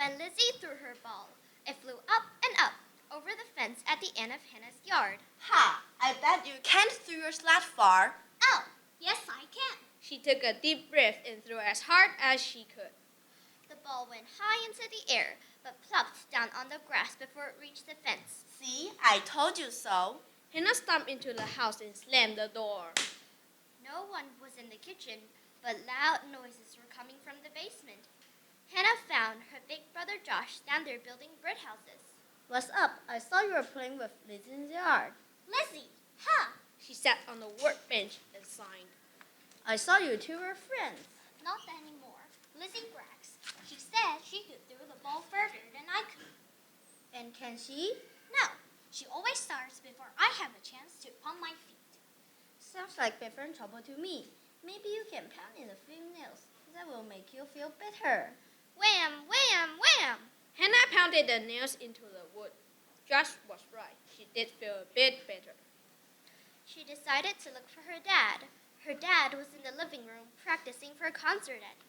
When Lizzie threw her ball, it flew up and up over the fence at the end of Hannah's yard. Ha! I bet you can't throw your sled far. Oh, yes I can. She took a deep breath and threw as hard as she could. The ball went high into the air, but plopped down on the grass before it reached the fence. See, I told you so. Hannah stomped into the house and slammed the door. No one was in the kitchen, but loud noises were coming from the basement. Hannah found her big brother Josh down there building birdhouses. What's up? I saw you were playing with Lizzie in the yard. Lizzie, huh? She sat on the workbench and signed. I saw you two were friends. Not anymore. Lizzie brags. She said she could throw the ball further than I could. And can she? No, she always starts before I have a chance to pump my feet. Sounds like different trouble to me. Maybe you can pound in a few nails. That will make you feel better. Wham, wham, wham! Hannah pounded the nails into the wood. Josh was right. She did feel a bit better. She decided to look for her dad. Her dad was in the living room practicing for a concert at.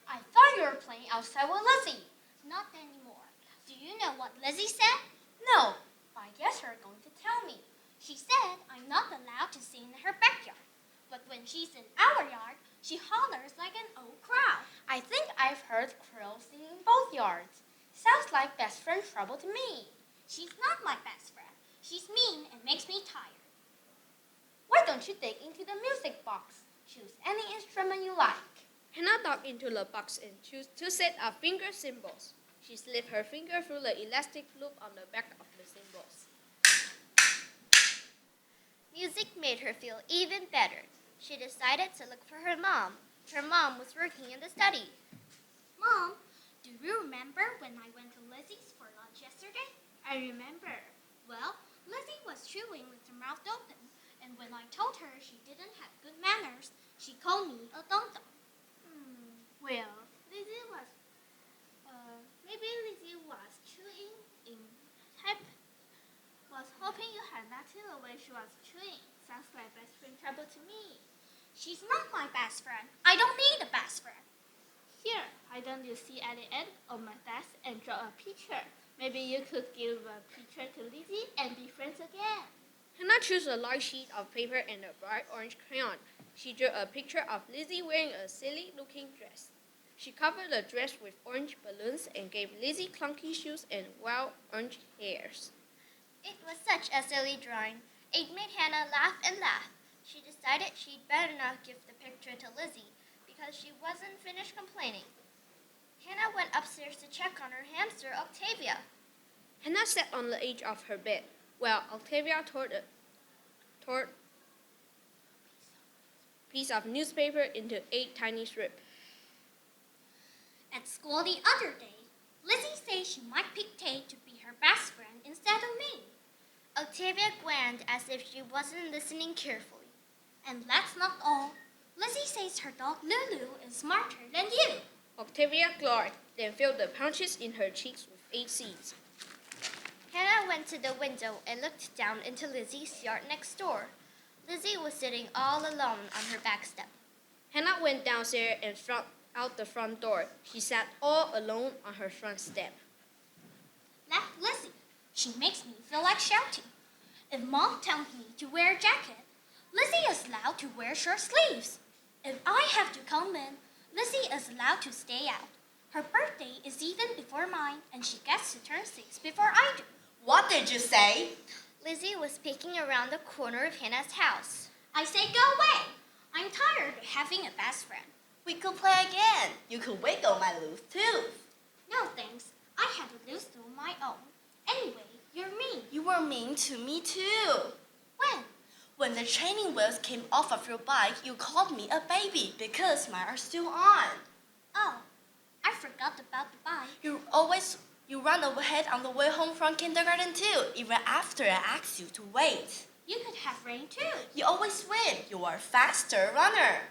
I thought you were playing outside with Lizzie. Not anymore. Do you know what Lizzie said? No. I guess you're going to tell me. She said I'm not allowed to sing in her backyard. But when she's in our yard, she hollers like an old crow. I think I've heard crows sing in both yards. Sounds like best friend trouble to me. She's not my best friend. She's mean and makes me tired. Why don't you dig into the music box? Choose any instrument you like. Hannah dug into the box and chose 2 sets of finger cymbals. She slipped her finger through the elastic loop on the back of the cymbals. Music made her feel even better. She decided to look for her mom. Her mom was working in the study. Mom, do you remember when I went to Lizzie's for lunch yesterday? I remember. Well, Lizzie was chewing with her mouth open, and when I told her she didn't have good manners, she called me a dum-dum. Well, maybe Lizzie was chewing in type. Was hoping you had not seen the way she was chewing. Sounds like best friend trouble to me. She's not my best friend. I don't need a best friend. Here, why don't you see at the end of my desk and draw a picture? Maybe you could give a picture to Lizzie and be friends again. Hannah chose a large sheet of paper and a bright orange crayon. She drew a picture of Lizzie wearing a silly-looking dress. She covered the dress with orange balloons and gave Lizzie clunky shoes and wild orange hairs. It was such a silly drawing. It made Hannah laugh and laugh. She decided she'd better not give the picture to Lizzie because she wasn't finished complaining. Hannah went upstairs to check on her hamster, Octavia. Hannah sat on the edge of her bed, while Octavia tore a piece of newspaper into 8 tiny strips. At school the other day, Lizzie said she might pick Tate to be her best friend instead of me. Octavia grinned as if she wasn't listening carefully. And that's not all. Lizzie says her dog Lulu is smarter than you. Octavia glowered, then filled the punches in her cheeks with 8 seeds. Hannah went to the window and looked down into Lizzie's yard next door. Lizzie was sitting all alone on her back step. Hannah went downstairs and out the front door. She sat all alone on her front step. Laughed Lizzie. She makes me feel like shouting. If Mom tells me to wear a jacket, Lizzie is allowed to wear short sleeves. If I have to come in, Lizzie is allowed to stay out. Her birthday is even before mine, and she gets to turn 6 before I do. What did you say? Lizzie was peeking around the corner of Hannah's house. I say go away. I'm tired of having a best friend. We could play again. You could wiggle my loose tooth. No thanks. I had a loose tooth of my own. Anyway, you're mean. You were mean to me too. When? When the training wheels came off of your bike, you called me a baby because mine are still on. Oh, I forgot about the bike. You run ahead on the way home from kindergarten too, even after I asked you to wait. You could have rain too. You always win. You are a faster runner.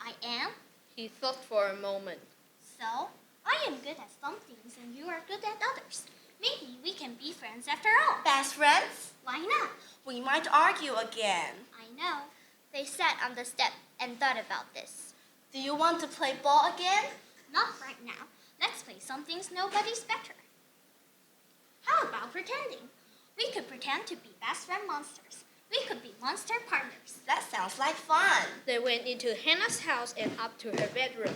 I am? He thought for a moment. So, I am good at some things and you are good at others. Maybe we can be friends after all. Best friends? Why not? We might argue again. I know. They sat on the step and thought about this. Do you want to play ball again? Not right now. Let's play some things nobody's better. How about pretending? We could pretend to be best friend monsters. We could be monster partners. That sounds like fun. They went into Hannah's house and up to her bedroom.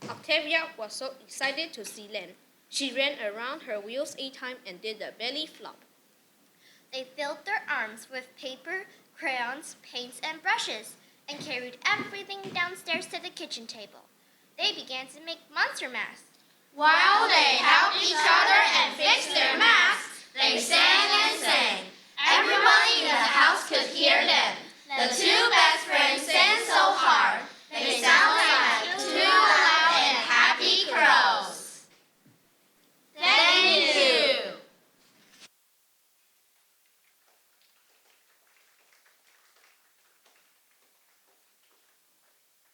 Octavia was so excited to see Len. She ran around her wheels 8 times and did a belly flop. They filled their arms with paper, crayons, paints, and brushes, and carried everything downstairs to the kitchen table. They began to make monster masks. While they helped each other